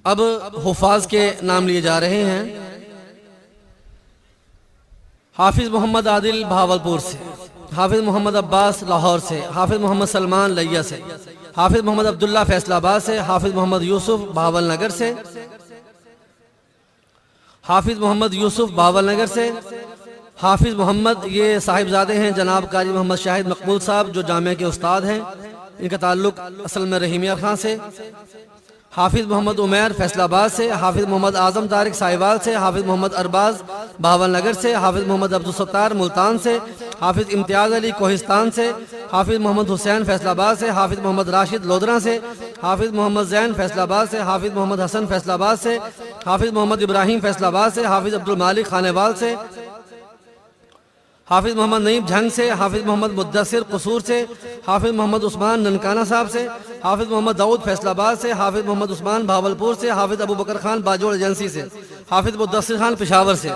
اب حفاظ کے نام لیے جا رہے ہیں۔ حافظ محمد عادل بھاولپور سے، حافظ محمد عباس لاہور سے، حافظ محمد سلمان لیا سے، حافظ محمد عبداللہ فیصل آباد سے، حافظ محمد یوسف بہاول نگر سے، حافظ محمد یوسف بہاول نگر سے، حافظ محمد یہ صاحبزادے ہیں جناب قاری محمد شاہد مقبول صاحب جو جامعہ کے استاد ہیں، ان کا تعلق اصل میں رحیمیہ خان سے، حافظ محمد عمیر فیصل آباد سے، حافظ محمد اعظم طارق سائیوال سے، حافظ محمد ارباز بہاول نگر سے، حافظ محمد عبدالستار ملتان سے، حافظ امتیاز علی کوہستان سے، حافظ محمد حسین فیصل آباد سے، حافظ محمد راشد لودھرا سے، حافظ محمد زین فیصل آباد سے، حافظ محمد حسن فیصل آباد سے، حافظ محمد ابراہیم فیصل آباد سے، حافظ عبدالمالک خانیوال سے، حافظ محمد نعیم جھنگ سے، حافظ محمد مدثر قصور سے، حافظ محمد عثمان ننکانہ صاحب سے، حافظ محمد داؤد فیصل آباد سے، حافظ محمد عثمان بھاولپور سے، حافظ ابو بکر خان باجوڑ ایجنسی سے، حافظ مدثر خان پشاور سے،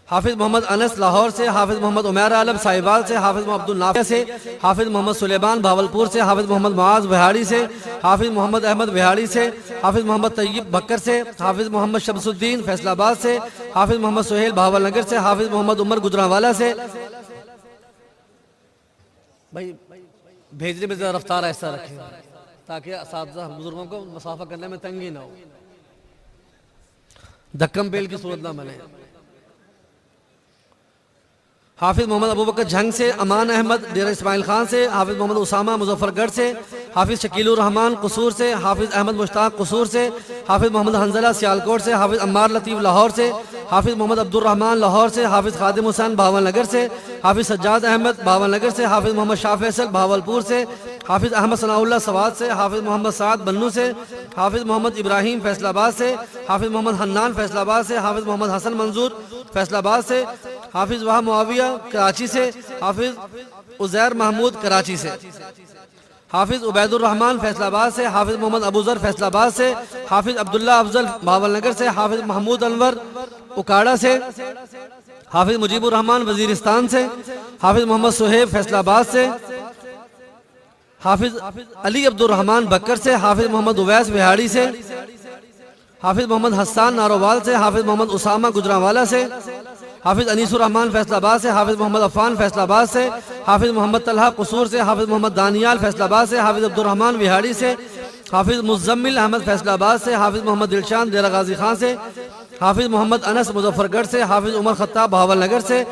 حافظ محمد انس لاہور سے، حافظ محمد عمیر عالم سائیوال سے، حافظ محمد عبدالنافع سے، حافظ محمد سلیمان بھاولپور سے، حافظ محمد معاذ بہاڑی سے، حافظ محمد احمد بہاڑی سے، حافظ محمد طیب بکر سے، حافظ محمد شمس الدین فیصل آباد سے، حافظ محمد سہیل بہاول نگر سے، حافظ محمد عمر گجرانوالہ سے۔ بھائی بھیجنے میں ذرا رفتار ایسا رکھیں تاکہ اساتذہ بزرگوں کو مسافہ کرنے میں تنگی نہ ہو، دھکم بیل کی صورت نہ بنے۔ حافظ محمد ابو بکر جھنگ سے، امان احمد ڈیرہ اسماعیل خان سے، حافظ محمد اسامہ مظفر گڑھ سے، حافظ شکیل الرحمان قصور سے، حافظ احمد مشتاق قصور سے، حافظ محمد حنظلہ سیالکوٹ سے، حافظ عمار لطیف لاہور سے، حافظ محمد عبد الرحمان لاہور سے، حافظ خادم حسین بہاول نگر سے، حافظ سجاد احمد بہاول نگر سے، حافظ محمد شاہ فیصل بہاولپور سے، حافظ احمد ثناء اللہ سوات سے، حافظ محمد سعد بنو سے، حافظ محمد ابراہیم فیصل آباد سے، حافظ محمد حنان فیصل آباد سے، حافظ محمد حسن منظور فیصل آباد سے، حافظ وہاں معاویہ کراچی سے، حافظ عزیر محمود کراچی سے، حافظ عبید الرحمن فیصل آباد سے، حافظ محمد ابو ذر فیصل آباد سے، حافظ عبداللہ افضل بہاول نگر سے، حافظ محمود انور اکاڑا سے، حافظ مجیب الرحمن وزیرستان سے، حافظ محمد سہیب فیصل آباد سے، حافظ علی عبد الرحمن بکر سے، حافظ محمد اویس بہاڑی سے، حافظ محمد حسان نارووال سے، حافظ محمد اسامہ گجرانوالہ سے، حافظ انیس الرحمن فیصل آباد سے، حافظ محمد عفان فیصل آباد سے، حافظ محمد طلحہ قصور سے، حافظ محمد دانیال فیصل آباد سے، حافظ عبد الرحمن بہاڑی سے، حافظ مزمل احمد فیصل آباد سے، حافظ محمد دلشان ڈیرہ غازی خان سے، حافظ محمد انس مظفر گڑھ سے، حافظ عمر خطاب بہاول نگر سے،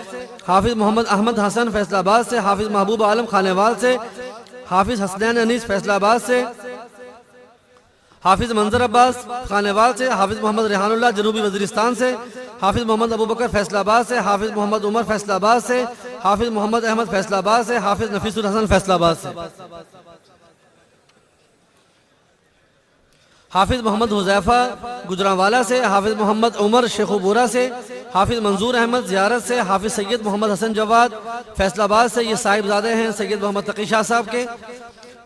حافظ محمد احمد حسن فیصل آباد سے، حافظ محبوب عالم خانیوال سے، حافظ حسنین انیس فیصل آباد سے، حافظ منظر عباس خانیوال سے، حافظ محمد ریحان اللہ جنوبی وزیرستان سے، حافظ محمد ابو بکر فیصل آباد سے، حافظ محمد عمر فیصل آباد سے، حافظ محمد احمد فیصل آباد سے، حافظ نفیس الحسن فیصل آباد سے، حافظ محمد حذیفہ گجرانوالہ سے، حافظ محمد عمر شیخو بورہ سے، حافظ منظور احمد زیارت سے، حافظ سید محمد حسن جواد فیصل آباد سے، یہ صاحبزادے ہیں سید محمد تقی شاہ صاحب کے،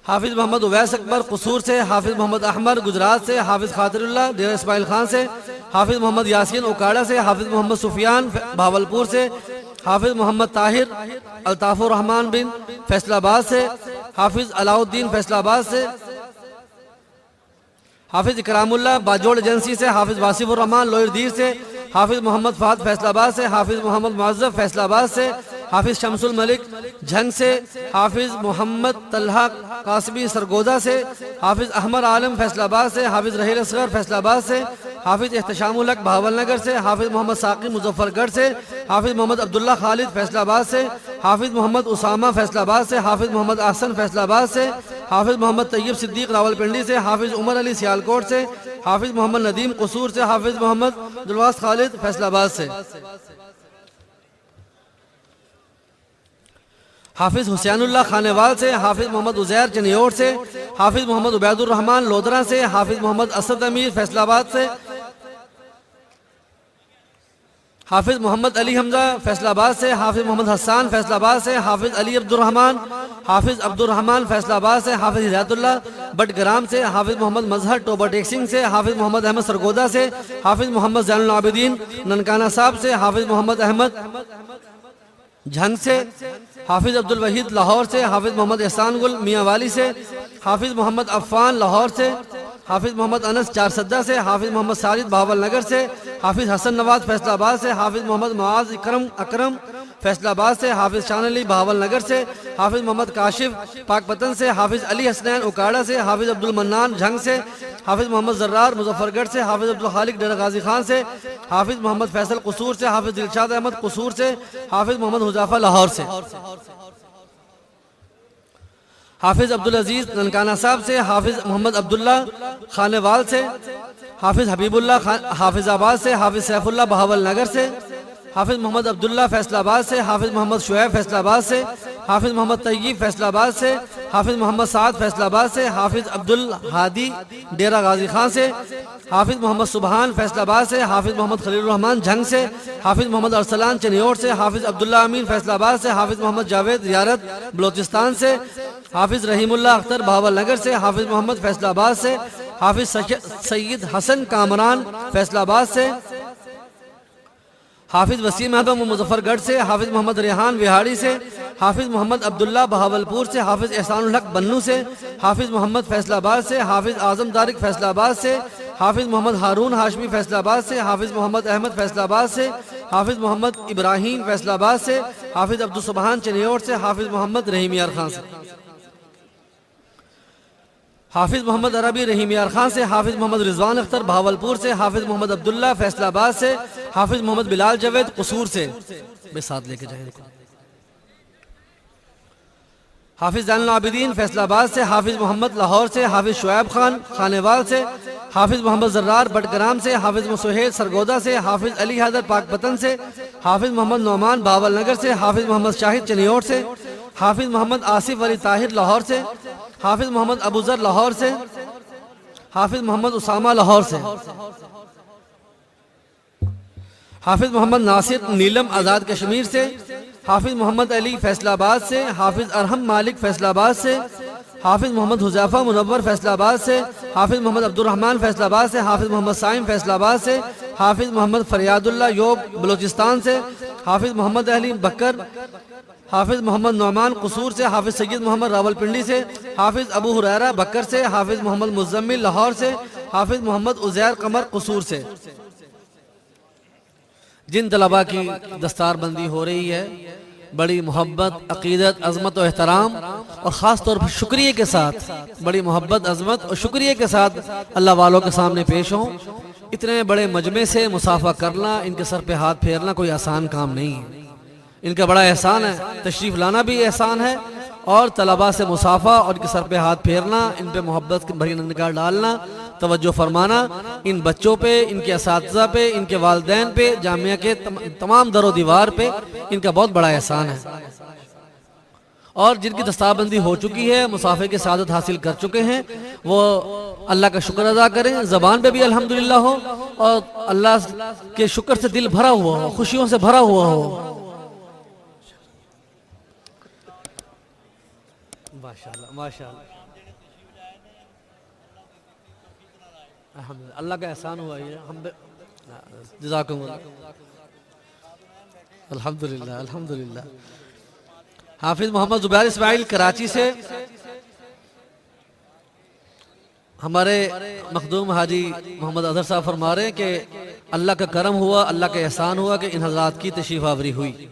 حافظ محمد اویس اکبر قصور سے، حافظ محمد احمد گجرات سے، حافظ خاطر اللہ ڈیرہ اسماعیل خان سے، حافظ محمد یاسین اکاڑا سے، حافظ محمد سفیان بہاولپور سے، حافظ محمد طاہر الطاف الرحمن بن فیصل آباد سے، حافظ علاؤ الدین فیصل آباد سے، حافظ اکرام اللہ باجوڑ ایجنسی سے، حافظ واصف الرحمن لوئر دیر سے، حافظ محمد فہد فیصل آباد سے، حافظ محمد معذب فیصل آباد سے، حافظ شمس الملک جھنگ سے، حافظ محمد طلحہ قاسمی سرگودا سے، حافظ احمد عالم فیصل آباد سے، حافظ رحیل اصغر فیصل آباد سے، حافظ احتشام الحق بہاول نگر سے، حافظ محمد ساقی مظفر گڑھ سے، حافظ محمد عبداللہ خالد فیصل آباد سے، حافظ محمد اسامہ فیصل آباد سے، حافظ محمد احسن فیصل آباد سے، حافظ محمد طیب صدیق راولپنڈی سے، حافظ عمر علی سیالکوٹ سے، حافظ محمد ندیم قصور سے، حافظ محمد دلواس خالد فیصل آباد سے، حافظ حسین اللہ خانیوال سے، حافظ محمد عزیر چنیوٹ سے، حافظ محمد عبید الرحمن لودھرا سے، حافظ محمد اسد امیر فیصل آباد سے، حافظ محمد علی حمزہ فیصل آباد سے، حافظ محمد حسان فیصل آباد سے، حافظ علی عبد الرحمن، حافظ عبد الرحمن فیصل آباد سے، حافظ ہدایت اللہ بٹ گرام سے، حافظ محمد مظہر ٹوبہ ٹیکسنگ سے، حافظ محمد احمد سرگودا سے، حافظ محمد زین العابدین ننکانہ صاحب سے، حافظ محمد احمد جھنگ سے، حافظ عبد الوحید لاہور سے، حافظ محمد احسان گل میاں والی سے، حافظ محمد عفان لاہور سے، حافظ محمد انس چارسدہ سے، حافظ محمد ساجد بہاول نگر سے، حافظ حسن نواز فیصل آباد سے، حافظ محمد معاذ اکرم فیصل آباد سے، حافظ شان علی بہاول نگر سے، حافظ محمد کاشف پاک پتن سے، حافظ علی حسنین اکاڑا سے، حافظ عبد المنان جھنگ سے، حافظ محمد زرار مظفر گڑھ سے، حافظ عبدالخالق ڈیرہ غازی خان سے، حافظ محمد فیصل قصور سے، حافظ دلشاد احمد قصور سے، حافظ محمد حذیفہ لاہور سے، حافظ عبدالعزیز ننکانہ صاحب سے، حافظ محمد عبداللہ خانوال سے، حافظ حبیب اللہ حافظ آباد سے، حافظ سیف اللہ بہاول نگر سے، حافظ محمد عبداللہ فیصل آباد سے، حافظ محمد شعیب فیصل آباد سے، حافظ محمد طیب فیصل آباد سے، حافظ محمد سعد فیصل آباد سے، حافظ عبدالہادی ڈیرہ غازی خان سے، حافظ محمد سبحان فیصل آباد سے، حافظ محمد خلیل الرحمن جھنگ سے، حافظ محمد ارسلان چنیوٹ سے، حافظ عبداللہ امین فیصل آباد سے، حافظ محمد جاوید زیارت بلوچستان سے، حافظ رحیم اللہ اختر بہاول نگر سے، حافظ محمد فیصل آباد سے، حافظ سید حسن کامران فیصل آباد سے، حافظ وسیم احمد مظفر گڑھ سے، حافظ محمد ریحان وہاڑی سے، حافظ محمد عبداللہ بہاولپور سے، حافظ احسان الحق بنو سے، حافظ محمد فیصل آباد سے، حافظ اعظم طارق فیصل آباد سے، حافظ محمد ہارون ہاشمی فیصل آباد سے، حافظ محمد احمد فیصل آباد سے، حافظ محمد ابراہیم فیصل آباد سے، حافظ عبدالسبحان چنیوٹ سے، حافظ محمد رحیم یار خان سے، حافظ محمد عربی رحیم یار خان سے، حافظ محمد رضوان اختر بہاولپور سے، حافظ محمد عبداللہ فیصل آباد سے، حافظ محمد بلال جاوید قصور سے، بے ساتھ لے کے جائیں کو، حافظ زین العابدین فیصل آباد سے، حافظ محمد لاہور سے، حافظ شعیب خان خانیوال سے، حافظ محمد زرار بٹگرام سے، حافظ مسہیل سرگودا سے، حافظ علی حیدر پاک پتن سے، حافظ محمد نعمان بہاول نگر سے، حافظ محمد شاہد چنیوٹ سے، حافظ محمد آصف علی طاہر لاہور سے، حافظ محمد ابو ذر لاہور سے، حافظ محمد اسامہ لاہور سے، حافظ محمد ناصر نیلم آزاد کشمیر سے، حافظ محمد علی فیصل آباد سے، حافظ ارحم مالک فیصل آباد سے، حافظ محمد حذیفہ منور فیصل آباد سے، حافظ محمد عبد الرحمن فیصل آباد سے، حافظ محمد سائم فیصل آباد سے، حافظ محمد فریاد اللہ یوب بلوچستان سے، حافظ محمد علی بکر، حافظ محمد نعمان قصور سے، حافظ سید محمد راولپنڈی سے، حافظ ابو ہریرہ بکر سے، حافظ محمد مزمل لاہور سے، حافظ محمد عزیر قمر قصور سے۔ جن طلباء کی دستار بندی ہو رہی ہے بڑی محبت، عقیدت، عظمت و احترام اور خاص طور پر شکریہ کے ساتھ، بڑی محبت، عظمت اور شکریہ کے ساتھ اللہ والوں کے سامنے پیش ہوں۔ اتنے بڑے مجمع سے مصافحہ کرنا، ان کے سر پہ ہاتھ پھیرنا کوئی آسان کام نہیں ہے، ان کا بڑا احسان ہے، تشریف لانا بھی احسان ہے، اور طلباء سے مصافحہ اور ان کے سر پہ ہاتھ پھیرنا، ان پہ محبت بھری نگاہ ڈالنا، توجہ فرمانا، ان بچوں پہ، ان کے اساتذہ پہ، ان کے والدین پہ، جامعہ کے تمام در و دیوار پہ ان کا بہت بڑا احسان ہے۔ اور جن کی دستار بندی ہو چکی ہے، مصافحے کی سعادت حاصل کر چکے ہیں، وہ اللہ کا شکر ادا کریں، زبان پہ بھی الحمدللہ ہو اور اللہ کے شکر سے دل بھرا ہوا ہو، خوشیوں سے بھرا ہوا ہو۔ ماشاءاللہ ماشاءاللہ، الحمدللہ اللہ کا احسان ہوا یہ، جزاکم اللہ، الحمدللہ الحمدللہ۔ حافظ محمد زبیر اسماعیل کراچی سے ہمارے مخدوم حاجی محمد اظہر صاحب فرما رہے ہیں کہ اللہ کا کرم ہوا، اللہ کا احسان ہوا کہ ان حضرات کی تشریف آوری ہوئی۔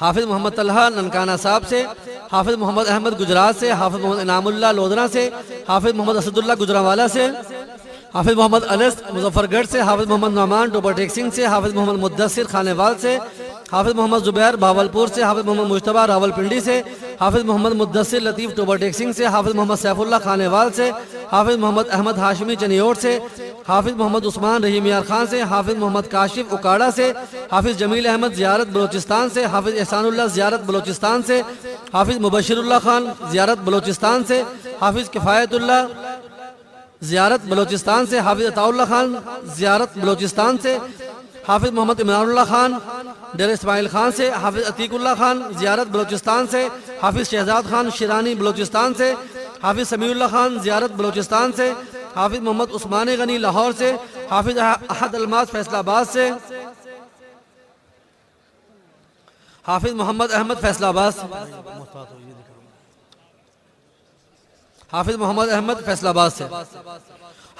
حافظ محمد طلحہ ننکانہ صاحب سے، حافظ محمد احمد گجرات سے، حافظ محمد انعام اللہ لودھرا سے، حافظ محمد اسد اللہ گجرانوالہ سے، حافظ محمد انس مظفر گڑھ سے، حافظ محمد نعمان ٹوبر ٹیک سنگھ سے، حافظ محمد مدثر خانیوال سے، حافظ محمد زبیر بہاولپور سے، حافظ محمد مجتبیٰ راولپنڈی سے، حافظ محمد مدثر لطیف ٹوبر ٹیک سنگھ سے، حافظ محمد سیف اللہ خانیوال سے، حافظ محمد احمد ہاشمی چنیوٹ سے، حافظ محمد عثمان رحیم یار خان سے، حافظ محمد کاشف اکاڑا سے، حافظ جمیل احمد زیارت بلوچستان سے، حافظ احسان اللہ زیارت بلوچستان سے، حافظ مبشر اللہ خان زیارت بلوچستان سے، حافظ کفایت اللہ زیارت بلوچستان سے، حافظ عطا اللہ خان زیارت بلوچستان سے، حافظ محمد عمران اللہ خان ڈیرہ اسماعیل خان سے، حافظ عتیق اللہ خان زیارت بلوچستان سے، حافظ شہزاد خان شیرانی بلوچستان سے، حافظ سمیع اللہ خان زیارت بلوچستان سے، حافظ محمد عثمان غنی لاہور سے، حافظ احد الماس فیصل آباد سے، حافظ محمد احمد فیصل آباد سے، حافظ محمد احمد فیصل آباد سے،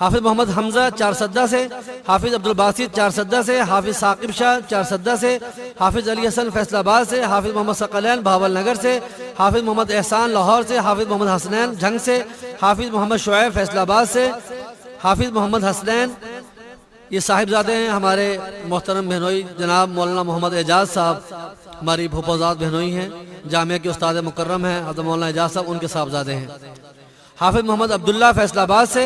حافظ محمد حمزہ چارسدہ سے، حافظ عبدالباسط چارسدہ سے، حافظ ثاقب شاہ چارسدہ سے، حافظ علی حسن فیصل آباد سے، حافظ محمد ثقلین بھاول نگر سے، حافظ محمد احسان لاہور سے، حافظ محمد حسنین جھنگ سے، حافظ محمد شعیب فیصل آباد سے، حافظ محمد حسنین یہ صاحبزادے ہیں ہمارے محترم بہنوئی جناب مولانا محمد اعجاز صاحب، ہماری پھوپھوزاد بہنوئی ہیں، جامعہ کے استاد مکرم ہیں حضرت مولانا اعجاز صاحب، ان کے صاحبزادے ہیں۔ حافظ محمد عبداللہ فیصل آباد سے،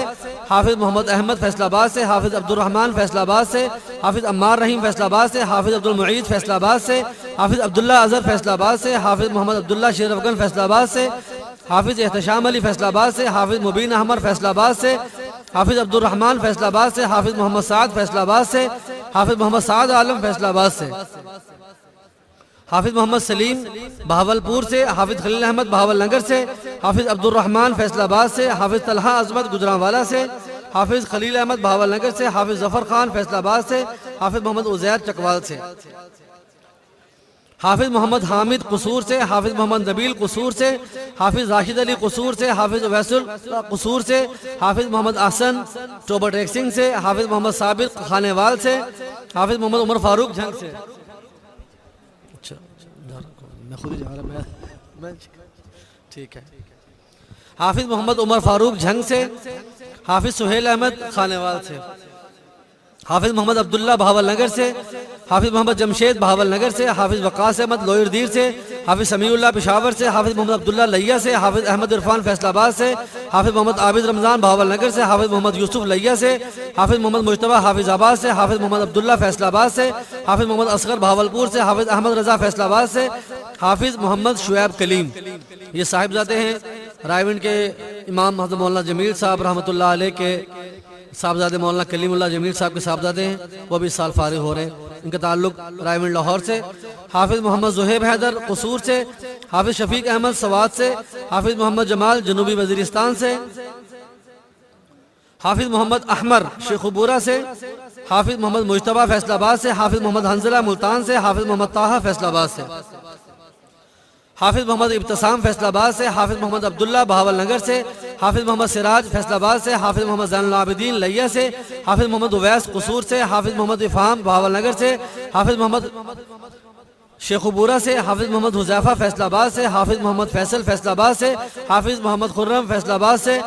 حافظ محمد احمد فیصل آباد سے، حافظ عبد الرحمن فیصل آباد سے، حافظ عمار رحیم فیصل آباد سے، حافظ عبد المعید فیصل آباد سے، حافظ عبداللہ اظہر فیصل آباد سے، حافظ محمد عبداللہ شیر افغان فیصل آباد سے، حافظ احتشام علی فیصل آباد سے، حافظ مبین احمد فیصل آباد سے، حافظ عبد الرحمن فیصل آباد سے، حافظ محمد سعد فیصل آباد سے، حافظ محمد سعد عالم فیصل آباد سے، حافظ محمد سلیم بہاولپور سے، حافظ خلیل احمد بہاول نگر سے، حافظ عبد الرحمن فیصل آباد سے، حافظ طلحہ عظمت گجرانوالہ سے، حافظ خلیل احمد بہاول نگر سے، حافظ ظفر خان فیصل آباد سے، حافظ محمد عزیر چکوال سے، حافظ محمد حامد قصور سے، حافظ محمد نبیل قصور سے، حافظ راشد علی قصور سے، حافظ عویس اللہ قصور سے، حافظ محمد احسن ٹوبر ٹیکسنگ سے، حافظ محمد ثابت خانیوال سے، حافظ محمد عمر فاروق جھنگ سے، میں خود ہی جا رہا میں ٹھیک ہے، حافظ محمد عمر فاروق جھنگ سے، حافظ سہیل احمد خانیوال سے، حافظ محمد عبداللہ بہاول نگر سے، حافظ محمد جمشید بہاول نگر سے، حافظ وقاص احمد لوئر دیر سے، حافظ سمیع اللہ پشاور سے، حافظ محمد عبداللہ لیا سے، حافظ احمد عرفان فیصل آباد سے، حافظ محمد عابد رمضان بہاول نگر سے، حافظ محمد یوسف لیا سے، حافظ محمد مجتبیٰ حافظ آباد سے، حافظ محمد عبداللہ فیصل آباد سے، حافظ محمد اصغر بہاولپور سے، حافظ احمد رضا فیصل آباد سے، حافظ محمد شعیب کلیم یہ صاحبزادے ہیں رائے کے امام حضرت مولانا جمیل صاحب رحمۃ اللہ علیہ کے صاحبزادے مولانا کلیم اللہ جمیل صاحب کے صاحبزادے ہیں، وہ بھی اس سال فارغ ہو رہے ہیں، ان کا تعلق رائے لاہور سے، حافظ محمد زہیب حیدر قصور سے، حافظ شفیق احمد سوات سے، حافظ محمد جمال جنوبی وزیرستان سے، حافظ محمد احمر شیخ بورہ سے، حافظ محمد مجتبیٰ فیصل آباد سے، حافظ محمد حنظلہ ملتان سے، حافظ محمد طاہا فیصل آباد سے، حافظ محمد ابتسام فیصل آباد سے، حافظ محمد عبداللہ بہاول نگر سے، حافظ محمد سراج فیصل آباد سے، حافظ محمد زین العابدین لیا سے، حافظ محمد عویس قصور سے، حافظ محمد افہام بہاول نگر سے، حافظ محمد شیخ بورہ سے، حافظ محمد حذیفہ فیصل آباد سے، حافظ محمد فیصل فیصل آباد سے، حافظ محمد خرم فیصل آباد سے،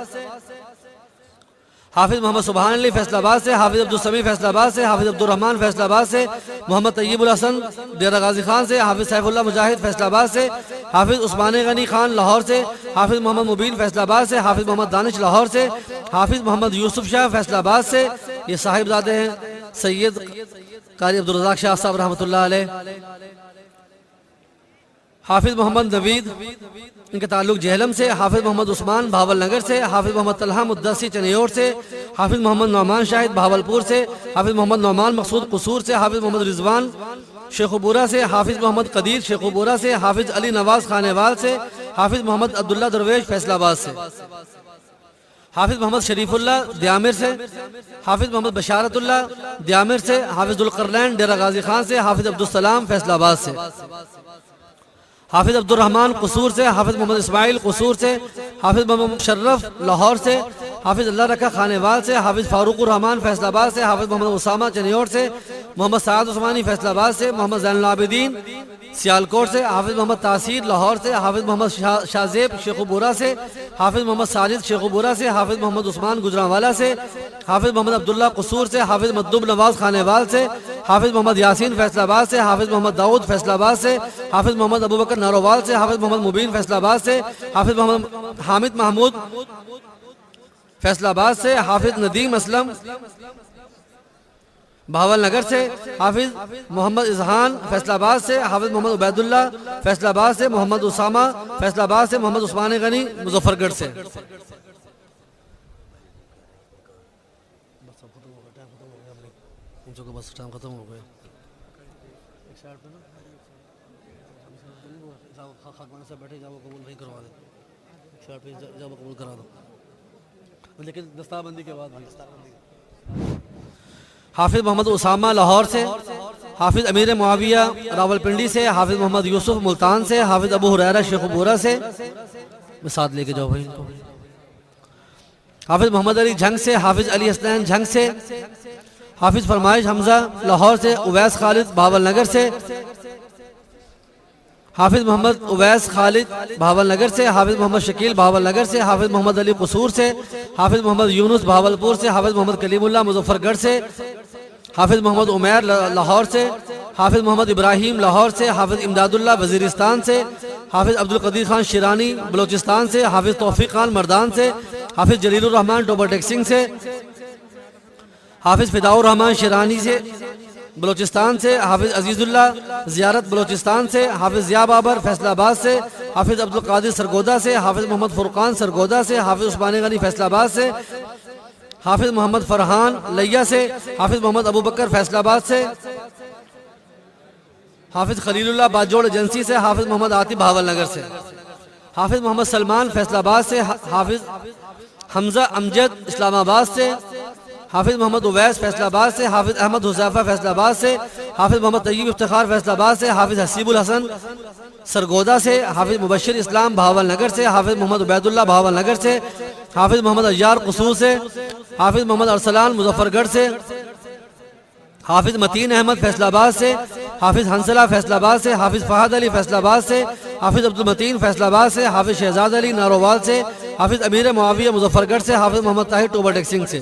حافظ محمد سبحان علی فیصل آباد سے، حافظ عبدالسمیع فیصل آباد سے، حافظ عبد الرحمن فیصل آباد سے، محمد طیب الحسن ڈیرہ غازی خان سے، حافظ سیف اللہ مجاہد فیصل آباد سے، حافظ عثمان غنی خان لاہور سے، حافظ محمد مبین فیصل آباد سے، حافظ محمد دانش لاہور سے، حافظ محمد یوسف شاہ فیصل آباد سے یہ صاحبزادے ہیں سید قاری عبدالرزاق شاہ صاحب رحمۃ اللہ علیہ، حافظ محمد نوید ان کا تعلق جہلم سے، حافظ محمد عثمان بہاول نگر سے، حافظ محمد طلحہ مدسی چنیور سے، حافظ محمد نعمان شاہد بہاولپور سے، حافظ محمد نعمان مقصود قصور سے، حافظ محمد رضوان شیخ بورہ سے، حافظ محمد قدیر شیخ بورہ سے، حافظ علی نواز خانیوال سے، حافظ محمد عبداللہ درویش فیصل آباد سے، حافظ محمد شریف اللہ دیامر سے، حافظ محمد بشارت اللہ دیامر سے، حافظ القرنین ڈیرہ غازی خان سے، حافظ عبدالسلام فیصل آباد سے، حافظ عبد الرحمن قصور سے، حافظ محمد اسماعیل قصور سے، حافظ محمد مشرف لاہور سے، حافظ اللہ رکھا خانیوال سے، حافظ فاروق الرحمن فیصل آباد سے، حافظ محمد اسامہ چنیور سے، محمد سعد عثمانی فیصل آباد سے، محمد زین العابدین سیالکوٹ سے، حافظ محمد تاثیر لاہور سے، حافظ محمد شاہزیب شیخ بورہ سے، حافظ محمد ساجد شیخ بورہ سے، حافظ محمد عثمان گجرانوالہ سے، حافظ محمد عبداللہ قصور سے، حافظ مطلوب نواز خانیوال سے، حافظ محمد یاسین فیصل آباد سے، حافظ محمد داؤد فیصل آباد سے، حافظ محمد ابو بکر ناروال سے، حافظ محمد مبین فیصل آباد سے، حافظ محمد حامد محمود فیصل آباد سے، حافظ ندیم اسلم بہاول نگر سے، حافظ محمد اذہان فیصل آباد سے، حافظ محمد عبید اللہ فیصل آباد سے، محمد اسامہ فیصل آباد سے، محمد عثمان غنی مظفر گڑھ سے۔ بس ٹائم ختم ہو گیا، بیٹھے جاؤ قبول نہیں کروا دے، جاؤ قبول کرا دو، لیکن دستار بندی کے بعد حافظ محمد اسامہ لاہور سے، حافظ امیر معاویہ راولپنڈی سے، حافظ محمد یوسف ملتان سے، حافظ ابو ہریرہ شیخ بورہ سے، میں ساتھ لے کے جاؤ بھائی ان کو، حافظ محمد علی جھنگ سے، حافظ علی حسنین جھنگ سے، حافظ فرمائش حمزہ لاہور سے، اویس خالد بہاول نگر سے، حافظ محمد اویس خالد بہاول نگر سے، حافظ محمد شکیل بہاول نگر سے، حافظ محمد علی قصور سے، حافظ محمد یونس بہاولپور سے، حافظ محمد کلیم اللہ مظفر گڑھ سے، حافظ محمد عمیر لاہور سے، حافظ محمد ابراہیم لاہور سے، حافظ امداد اللہ وزیرستان سے، حافظ عبدالقدیر خان شیرانی بلوچستان سے، حافظ توفیق خان مردان سے، حافظ جلیل الرحمن ٹوبر ٹیکسنگ سے، حافظ فداء الرحمن شیرانی سے بلوچستان سے، حافظ عزیز اللہ زیارت بلوچستان سے، حافظ ضیاء بابر فیصل آباد سے، حافظ عبدالقادر سرگودا سے، حافظ محمد فرقان سرگودا سے، حافظ عثمان غنی فیصل آباد سے، حافظ محمد فرحان لیا سے، حافظ محمد ابو بکر فیصل آباد سے، حافظ خلیل اللہ باجوڑ ایجنسی سے، حافظ محمد عاطف بہاول نگر سے، حافظ محمد سلمان فیصل آباد سے، حافظ حمزہ امجد اسلام آباد سے، حافظ محمد اویس فیصل آباد سے، حافظ احمد حذیفہ فیصل آباد سے، حافظ محمد طیب افتخار فیصل آباد سے، حافظ حسیب الحسن سرگودا سے، حافظ مبشر اسلام بہاول نگر سے، حافظ محمد عبید اللہ بہاول نگر سے، حافظ محمد عیار قصور سے، حافظ محمد ارسلان مظفر گڑھ سے، حافظ متین احمد فیصل آباد سے، حافظ حنصلہ فیصل آباد سے، حافظ فہد علی فیصل آباد سے، حافظ عبدالمتین فیصل آباد سے، حافظ شہزاد علی نارووال سے، حافظ امیر معاویہ مظفر گڑھ سے، حافظ محمد طاہر ٹوبر ٹیکسنگ سے،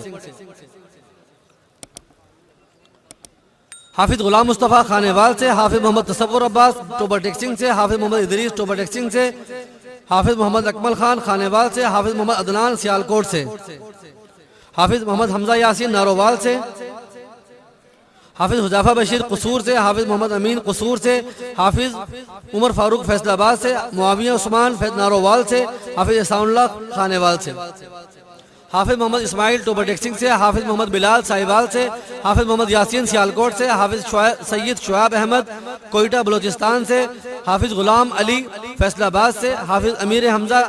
حافظ غلام مصطفیٰ خانیوال سے، حافظ محمد تصور عباس ٹوبر ٹیکسنگ سے، حافظ محمد ادریس ٹوبر ٹیکسنگ سے، حافظ محمد اکمل خان خانیوال سے، حافظ محمد عدنان سیالکوٹ سے، حافظ محمد حمزہ یاسین نارووال سے، حافظ حذیفہ بشیر قصور سے، حافظ محمد امین قصور سے، حافظ عمر فاروق فیصل آباد سے، معاویہ عثمان نارووال سے، حافظ احسان اللہ خانیوال سے، حافظ محمد اسماعیل ٹوبر ٹیکسنگ سے، حافظ محمد بلال سائیوال سے، حافظ محمد یاسین سیالکوٹ سے، حافظ سید شعیب احمد کوئٹہ بلوچستان سے، حافظ غلام علی فیصل آباد سے، حافظ امیر حمزہ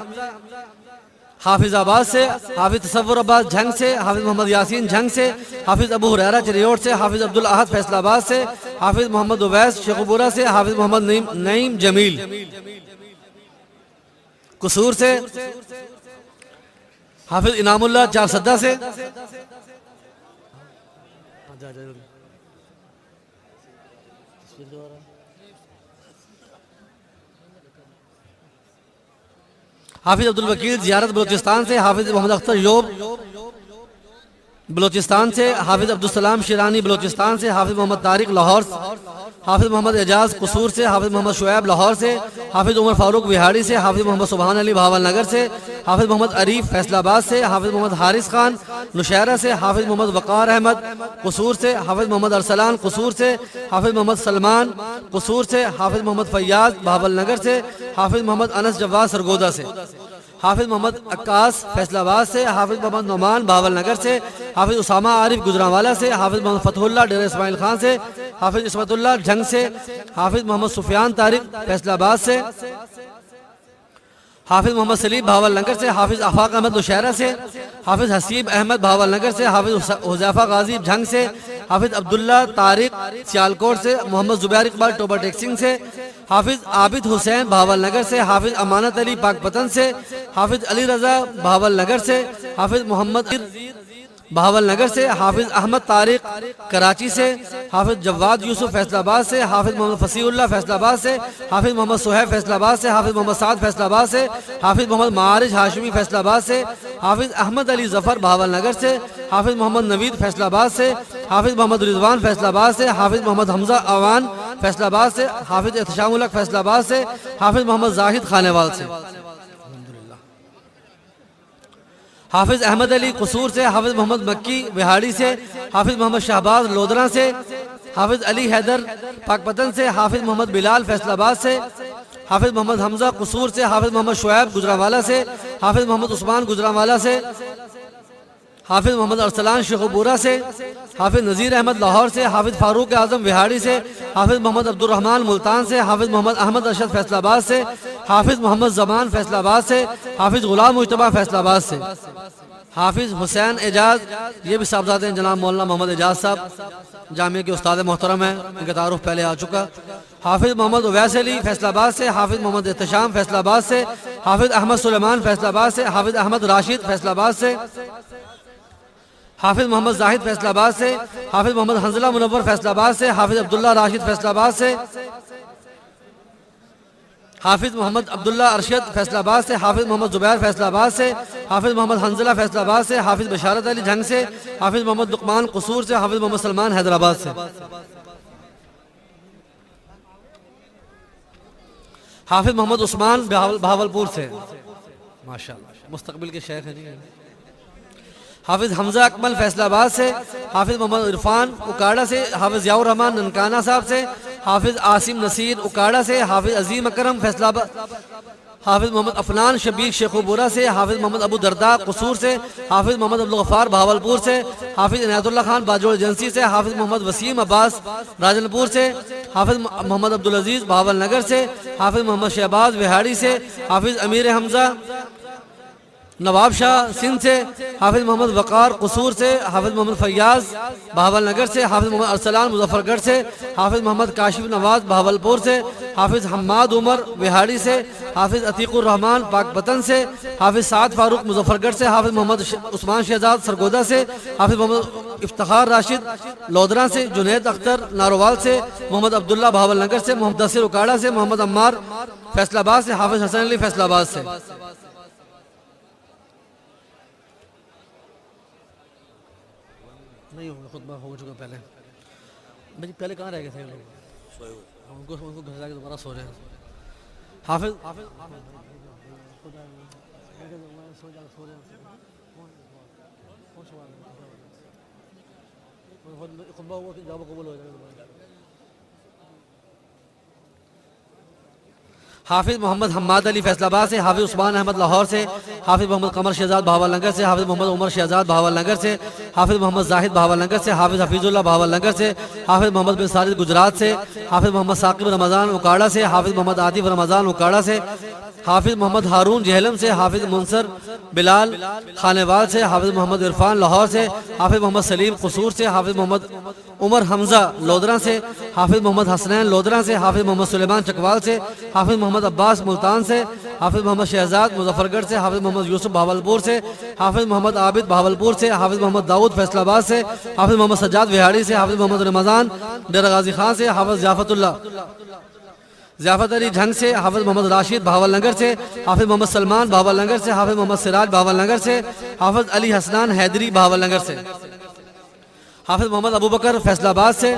حافظ آباد سے، حافظ تصور عباس جھنگ سے، حافظ محمد یاسین جھنگ سے، حافظ ابو ہریرہ چریوٹ سے، حافظ عبدالاحد فیصل آباد سے، حافظ محمد اویس شیخوپورہ سے، حافظ محمد نعیم جمیل قصور سے، حافظ انعام اللہ چارسدہ سے، حافظ عبدالوکیل زیارت بلوچستان سے، حافظ محمد اختر یوب بلوچستان سے، حافظ عبدالسلام شیرانی بلوچستان سے، حافظ محمد طارق لاہور، حافظ محمد اعجاز قصور سے، حافظ محمد شعیب لاہور سے، حافظ عمر فاروق وہاڑی سے، حافظ محمد سبحان علی بہاول نگر سے، حافظ محمد عریف فیصل آباد سے، حافظ محمد حارث خان نوشہرہ سے، حافظ محمد وقار احمد قصور سے، حافظ محمد ارسلان قصور سے، حافظ محمد سلمان قصور سے، حافظ محمد فیاض بہاول نگر سے، حافظ محمد انس جواد سرگودا سے، حافظ محمد عکاس فیصل آباد سے، حافظ محمد نعمان بہاول نگر سے، حافظ اسامہ عارف گجرانوالہ سے، حافظ محمد فتح اللہ ڈیرہ اسماعیل خان سے، حافظ عصمت اللہ جھنگ سے، حافظ محمد سفیان طارق فیصل آباد سے، حافظ محمد سلیم بہاول نگر سے، حافظ آفاق احمد نوشہرہ سے، حافظ حسیب احمد بہاول نگر سے، حافظ حذیفہ غازی جھنگ سے، حافظ عبداللہ طارق سیالکوٹ سے، محمد زبیر اقبال ٹوبر ٹیکسنگ سے، حافظ عابد حسین بہاول نگر سے، حافظ امانت علی پاک پتن سے، حافظ علی رضا بہاول نگر سے، حافظ محمد بہاول نگر سے، حافظ احمد طارق کراچی سے، حافظ جواد یوسف فیصل آباد سے، حافظ محمد فصیح اللہ فیصل آباد سے، حافظ محمد صہیب فیصل آباد سے، حافظ محمد سعد فیصل آباد سے، حافظ محمد معارج ہاشمی فیصل آباد سے، حافظ احمد علی ظفر بہاول نگر سے، حافظ محمد نوید فیصل آباد سے، حافظ محمد رضوان فیصل آباد سے، حافظ محمد حمزہ اوان فیصل آباد سے، حافظ احتشام الحق فیصل آباد سے، حافظ محمد زاہد خانیوال سے، حافظ احمد علی قصور سے، حافظ محمد مکی وہاڑی سے، حافظ محمد شہباز لودرہ سے، حافظ علی حیدر پاک پتن سے، حافظ محمد بلال فیصل آباد سے، حافظ محمد حمزہ قصور سے، حافظ محمد شعیب گجرانوالہ سے، حافظ محمد عثمان گجرانوالہ سے، حافظ محمد ارسلان شیخوپورہ سے، حافظ نذیر احمد لاہور سے، حافظ فاروق اعظم وہاڑی سے، حافظ محمد عبدالرحمن ملتان سے، حافظ محمد احمد ارشد فیصل آباد سے، حافظ محمد زمان فیصل آباد سے، حافظ غلام مجتبیٰ فیصل آباد سے، حافظ حسین اعجاز، یہ بھی صاحبزادے ہیں جناب مولانا محمد اعجاز صاحب، جامعہ کے استاد محترم ہیں، ان کا تعارف پہلے آ چکا۔ حافظ محمد اویس علی فیصل آباد سے، حافظ محمد احتشام فیصل آباد سے، حافظ احمد سلیمان فیصل آباد سے، حافظ احمد راشد فیصل آباد سے، حافظ محمد زاہد فیصل آباد سے، حافظ محمد حنزلہ منور فیصل آباد سے، حافظ عبداللہ راشد فیصل آباد سے، حافظ محمد عبداللہ ارشد فیصل آباد سے، حافظ محمد زبیر فیصل آباد سے، حافظ محمد حنزلہ فیصل آباد سے، حافظ بشارت علی جھنگ سے، حافظ محمد لقمان قصور سے، حافظ محمد سلمان حیدرآباد سے، حافظ محمد عثمان بہاولپور سے، ماشاءاللہ مستقبل کے شیخ ہیں۔ حافظ حمزہ اکمل فیصل آباد سے، حافظ محمد عرفان اکاڑا سے، حافظ ضیاء الرحمن ننکانہ صاحب سے، حافظ عاصم نصیر اکاڑا سے، حافظ عظیم اکرم فیصل آباد، حافظ محمد افنان شبیر شیخوپورہ سے، حافظ محمد ابو درداء قصور سے، حافظ محمد عبدالغفار بہاولپور سے، حافظ عنایت اللہ خان باجوڑ ایجنسی سے، حافظ محمد وسیم عباس راجن پور سے، حافظ محمد عبدالعزیز بہاول نگر سے، حافظ محمد شہباز وہاڑی سے، حافظ امیر حمزہ نواب شاہ سندھ سے، حافظ محمد وقار قصور سے، حافظ محمد فیاض بہاول نگر سے، حافظ محمد ارسلان مظفر گڑھ سے، حافظ محمد کاشف نواز بہاولپور سے، حافظ حماد عمر وہاڑی سے، حافظ عتیق الرحمن پاک پتن سے، حافظ سعد فاروق مظفر گڑھ سے، حافظ محمد عثمان شہزاد سرگودا سے، حافظ محمد افتخار راشد لودھرا سے، جنید اختر ناروال سے، محمد عبداللہ بہاول نگر سے، محمد دثر اکاڑا سے، محمد عمار فیصل آباد سے، حافظ حسن علی فیصل آباد سے۔ نہیں ہوگا، خطبہ ہو چکا پہلے، بھائی پہلے کہاں رہ گئے تھے لوگ، ان کو گھر جا کے دوبارہ سو رہے ہیں۔ حافظ خطبہ ہوا کہ جواب قبول ہو جائے گا۔ حافظ محمد حماد علی فیصل آباد سے، حافظ عثمان احمد لاہور سے، حافظ محمد قمر شہزاد بہاول نگر سے، حافظ محمد عمر شہزاد بہاول نگر سے، حافظ محمد زاہد بہاول نگر سے، حافظ حفیظ اللہ بہاول نگر سے، حافظ محمد بن سارد گجرات سے، حافظ محمد ثاقب رمضان اکاڑا سے، حافظ محمد عاطف رمضان اکاڑا سے، حافظ محمد ہارون جہلم سے، حافظ منصر بلال خانوال سے، حافظ محمد عرفان لاہور سے، حافظ محمد سلیم قصور سے، حافظ محمد عمر حمزہ لودھرا سے، حافظ محمد حسنین لودھرا سے، حافظ محمد سلیمان چکوال سے، حافظ محمد عباس ملتان سے، حافظ محمد شہزاد مظفر گڑھ سے، حافظ محمد یوسف بہاولپور سے، حافظ محمد عابد بہاولپور سے، حافظ محمد داؤد فیصل آباد سے، حافظ محمد سجاد وہاڑی سے، حافظ محمد رمضان ڈیرہ غازی خان سے، حافظ ضیافت علی جھنگ سے، حافظ محمد راشد بہاول نگر سے، حافظ محمد سلمان بہاول نگر سے، حافظ محمد سراج بہاول نگر سے، حافظ علی حسنان حیدری بہاول نگر سے، حافظ محمد ابو بکر فیصل آباد سے،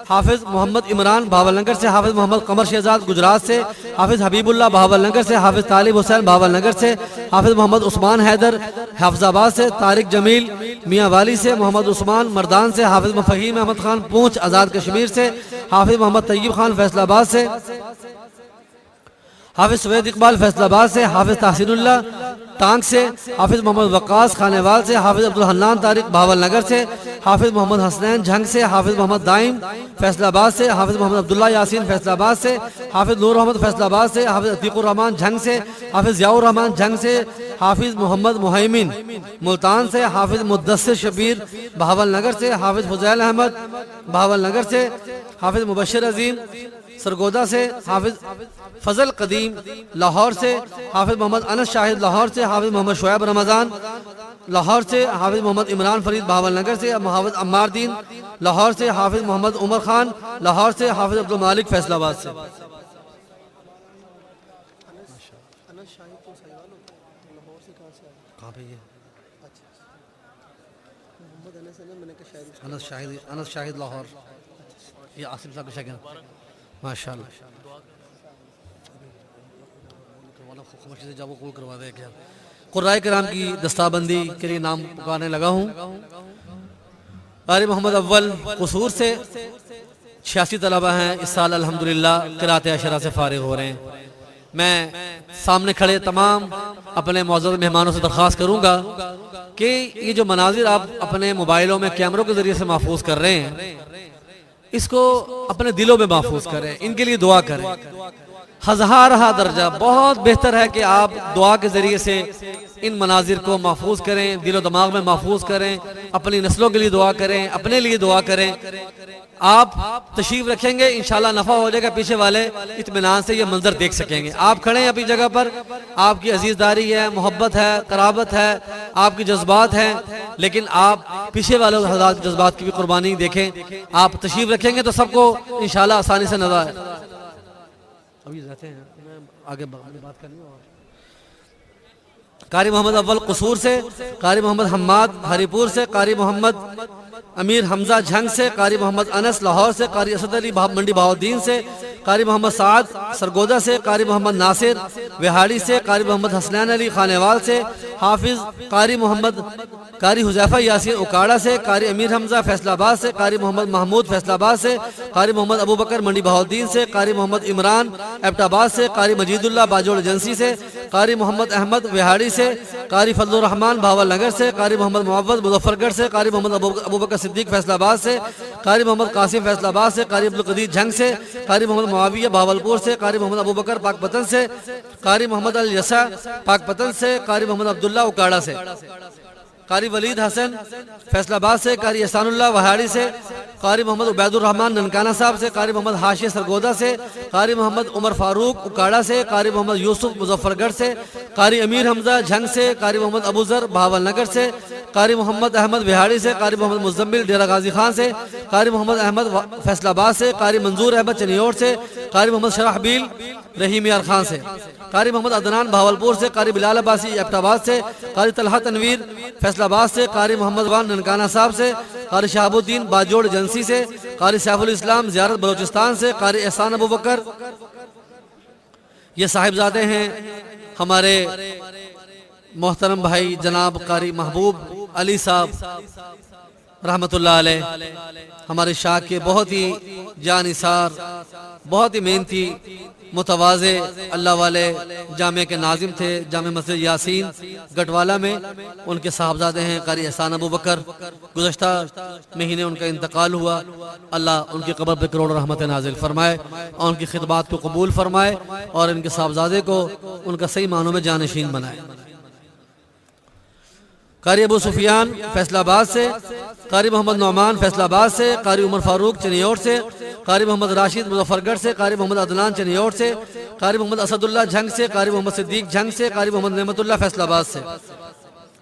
حافظ محمد عمران بہاول نگر سے، حافظ محمد قمر شہزاد گجرات سے، حافظ حبیب اللہ بہاول نگر سے، حافظ طالب حسین بہاول نگر سے، حافظ محمد عثمان حیدر حافظ آباد سے، طارق جمیل میاں والی سے، محمد عثمان مردان سے، حافظ فہیم احمد خان پونچھ آزاد کشمیر سے، حافظ محمد طیب خان فیصل آباد سے، حافظ سوید اقبال فیصل آباد سے، حافظ تحسین اللہ ٹانک سے، حافظ محمد وقاص خانیوال سے، حافظ عبدالحنان طارق بہاول نگر سے، حافظ محمد حسنین جھنگ سے، حافظ محمد دائم فیصل آباد سے، حافظ محمد عبداللہ یاسین فیصل آباد سے، حافظ نور احمد فیصل آباد سے، حافظ عتیق الرحمن جھنگ سے، حافظ ضیاء الرحمن جھنگ سے، حافظ محمد محیمن ملتان سے، حافظ مدثر شبیر بہاول نگر سے، حافظ فضیل احمد بہاول نگر سے، حافظ مبشر عظیم سرگودا سے، حافظ فضل قدیم لاہور سے، حافظ محمد انس شاہد لاہور سے، حافظ محمد شعیب رمضان لاہور سے، حافظ محمد عمران فرید بہاول نگر سے، حافظ عمار دین لاہور سے، حافظ محمد عمر خان لاہور سے، حافظ عبدالمالک فیصل آباد سے۔ انس شاہد لاہور، یہ عاصم صاحب کے شاگرد، ماشاءاللہ قرائے کرام کی دستہ کے لیے نام پکارنے لگا ہوں۔ قاری محمد اول قصور سے 86 طلبہ ہیں اس سال الحمدللہ قرأت عشرہ سے فارغ ہو رہے ہیں۔ میں سامنے کھڑے تمام اپنے معزز مہمانوں سے درخواست کروں گا کہ یہ جو مناظر آپ اپنے موبائلوں میں کیمروں کے ذریعے سے محفوظ کر رہے ہیں، اس کو اپنے دلوں میں محفوظ کریں، ان کے لیے دعا کریں۔ ہزارہ درجہ بہت بہتر ہے کہ آپ دعا کے ذریعے سے ان مناظر کو محفوظ کریں، دل و دماغ میں محفوظ کریں، اپنی نسلوں کے لیے دعا کریں، اپنے لیے دعا کریں۔ آپ تشریف رکھیں گے انشاءاللہ نفع ہو جائے گا، پیچھے والے اطمینان سے یہ منظر دیکھ سکیں گے۔ آپ کھڑے ہیں اپنی جگہ پر، آپ کی عزیزداری ہے، محبت ہے، قرابت ہے، آپ کی جذبات ہیں، لیکن آپ پیچھے والوں حضرات جذبات کی بھی قربانی دیکھیں۔ آپ تشریف رکھیں گے تو سب کو انشاءاللہ آسانی سے نظر آئے۔ ابھی رہتے ہیں، میں آگے بات کرنی ہے۔ قاری محمد اول قصور سے، قاری محمد حماد ہری پور سے، قاری محمد امیر حمزہ جھنگ سے، قاری محمد انس لاہور سے، قاری اسد علی منڈی بہاؤالدین سے، قاری محمد سعد سرگودا سے، قاری محمد ناصر وہاڑی سے، قاری محمد حسنین علی خانیوال سے، حافظ قاری حذیفہ یاسین اکاڑا سے، قاری امیر حمزہ فیصل آباد سے، قاری محمد محمود فیصل آباد سے، قاری محمد ابو بکر منڈی بہاؤالدین سے، قاری محمد عمران ایبٹ آباد سے، قاری مجید اللہ باجوڑ ایجنسی سے، قاری محمد احمد وہاڑی سے، قاری فضل الرحمان بھاول نگر سے، قاری محمد معوض مظفر گڑھ سے، قاری محمد ابو بکر صدیق فیصل آباد سے، قاری محمد قاسم فیصل آباد سے، قاری عبدالقدیر جھنگ سے، قاری محمد معاویہ بھاولپور سے، قاری محمد ابو بکر پاک پتن سے، قاری محمد الیسع پاک پتن سے، قاری محمد عبداللہ اکاڑا سے، قاری ولید حسن فیصل آباد سے، قاری احسان اللہ وہاڑی سے، قاری محمد عبید الرحمن ننکانہ صاحب سے، قاری محمد حاشی سرگودا سے، قاری محمد عمر فاروق اکاڑا سے، قاری محمد یوسف مظفر گڑھ سے، قاری امیر حمزہ جھنگ سے، قاری محمد ابو ذر بھاول نگر سے، قاری محمد احمد وہاڑی سے، قاری محمد مزمل ڈیرہ غازی خان سے، قاری محمد احمد فیصل آباد سے، قاری منظور احمد چنیوڑ سے، قاری محمد شرحبیل رحیم یار خان سے، قاری محمد عدنان بھاولپور سے، قاری بلال عباسی ایبٹ آباد سے، قاری طلحہ تنویر فیصل آباد سے، قاری محمد وان ننکانہ صاحب سے، قاری شہاب الدین باجوڑ ایجنسی سے، قاری سیف الاسلام زیارت بلوچستان سے، قاری احسان ابو بکر، یہ صاحبزادے ہیں ہمارے محترم بھائی جناب قاری محبوب علی صاحب رحمت اللہ علیہ، ہمارے شاہ کے بہت ہی جانثار، بہت ہی محنتی، متواضع اللہ والے جامعہ کے ناظم تھے، جامع مسجد یاسین گٹوالہ میں۔ ان کے صاحبزادے ہیں قاری احسان ابو بکر، گزشتہ مہینے ان کا انتقال ہوا۔ اللہ ان کی قبر پہ کروڑ رحمت نازل فرمائے اور ان کی خدمات کو قبول فرمائے اور ان کے صاحبزادے کو ان کا صحیح معنوں میں جانشین بنائے۔ قاری ابو سفیان فیصل آباد سے، قاری محمد نعمان فیصل آباد سے، قاری عمر فاروق چنیوڑ سے، قاری محمد راشد مظفر گڑھ سے، قاری محمد عدنان چنیوڑ سے، قاری محمد اسد اللہ جھنگ سے، قاری محمد صدیق جھنگ سے، قاری محمد نعمت اللہ فیصل آباد سے،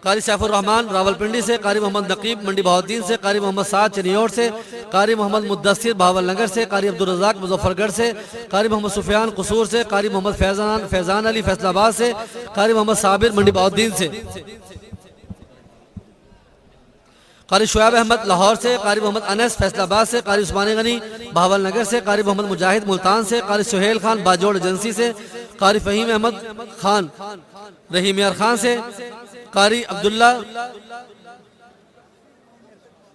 قاری سیف الرحمان راولپنڈی سے، قاری محمد نقیب منڈی بہاؤالدین سے، قاری محمد سعد چنیوڑ سے، قاری محمد مدثر بھاول نگر سے، قاری عبدالرزاق مظفر گڑھ سے، قاری محمد سفیان قصور سے، قاری محمد فیضان علی فیصل آباد سے، قاری محمد صابر منڈی بہاؤالدین سے، قاری شعیب احمد لاہور سے، قاری محمد انس فیصل آباد سے، قاری عثمان غنی بھاول نگر سے، قاری محمد مجاہد ملتان سے، قاری سہیل خان باجوڑ ایجنسی سے، قاری فہیم احمد خان رحیم یار خان سے، قاری عبداللہ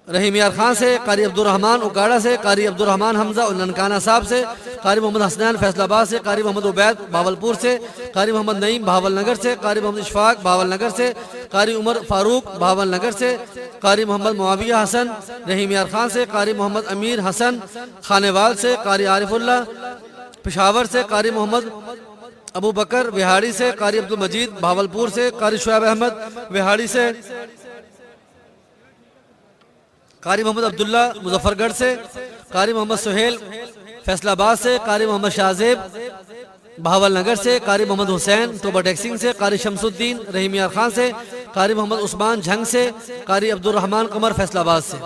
رحیم یار خان سے، قاری عبدالرحمن اکاڑا سے، قاری عبدالرحمن حمزہ ننکانہ صاحب سے، قاری محمد حسنین فیصل آباد سے، قاری محمد عبید بھاولپور سے، قاری محمد نعیم بھاول نگر سے، قاری محمد اشفاق بھاول نگر سے، قاری عمر فاروق بھاول نگر سے، قاری محمد معاویہ حسن رحیم یار خان سے، قاری محمد امیر حسن خانیوال سے، قاری عارف اللہ پشاور سے، قاری محمد ابو بکر وہاڑی سے، قاری عبدالمجید بھاولپور سے، قاری شعیب احمد وہاڑی سے، قاری محمد عبداللہ مظفر گڑھ سے، قاری محمد سہیل فیصل آباد سے، قاری محمد شاہزیب بھاول نگر سے، قاری محمد حسین توبہ ٹیکسنگ سے، قاری شمس الدین رحیم یار خان سے، قاری محمد عثمان جھنگ سے، قاری عبدالرحمن قمر فیصل آباد سے۔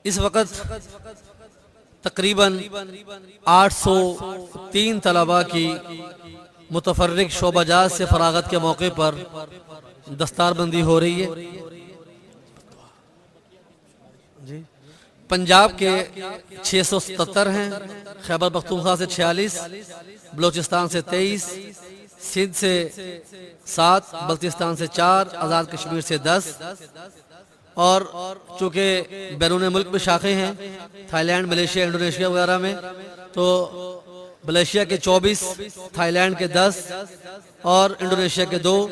اس وقت تقریباً 803 طلباء کی متفرق شعبہ جات سے فراغت کے موقع پر دستار بندی ہو رہی ہے۔ پنجاب کے 677 ہیں، خیبر پختونخوا سے 46، بلوچستان سے 23، سندھ سے 7، بلتستان سے 4، آزاد کشمیر سے 10، اور چونکہ بیرون ملک میں شاخیں ہیں، تھائی لینڈ، ملیشیا، انڈونیشیا وغیرہ میں، تو ملیشیا کے 24، تھائی لینڈ کے 10 اور انڈونیشیا کے 2،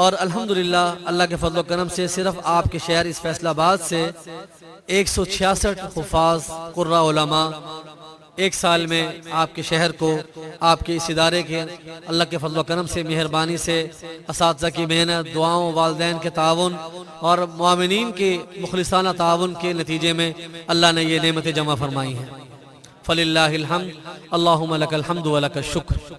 اور الحمدللہ اللہ کے فضل و کرم سے صرف آپ کے شہر اس فیصل آباد سے 166 حفاظ قرہ علماء ایک سال میں آپ کے شہر کو، آپ کے اس ادارے کے اللہ کے فضل و کرم سے، مہربانی سے، اساتذہ کی محنت، دعاؤں، والدین کے تعاون اور معاونین کے مخلصانہ تعاون کے نتیجے میں اللہ نے یہ نعمتیں جمع فرمائی ہیں۔ فللہ الحمد، اللہم لک الحمد و لک الشکر۔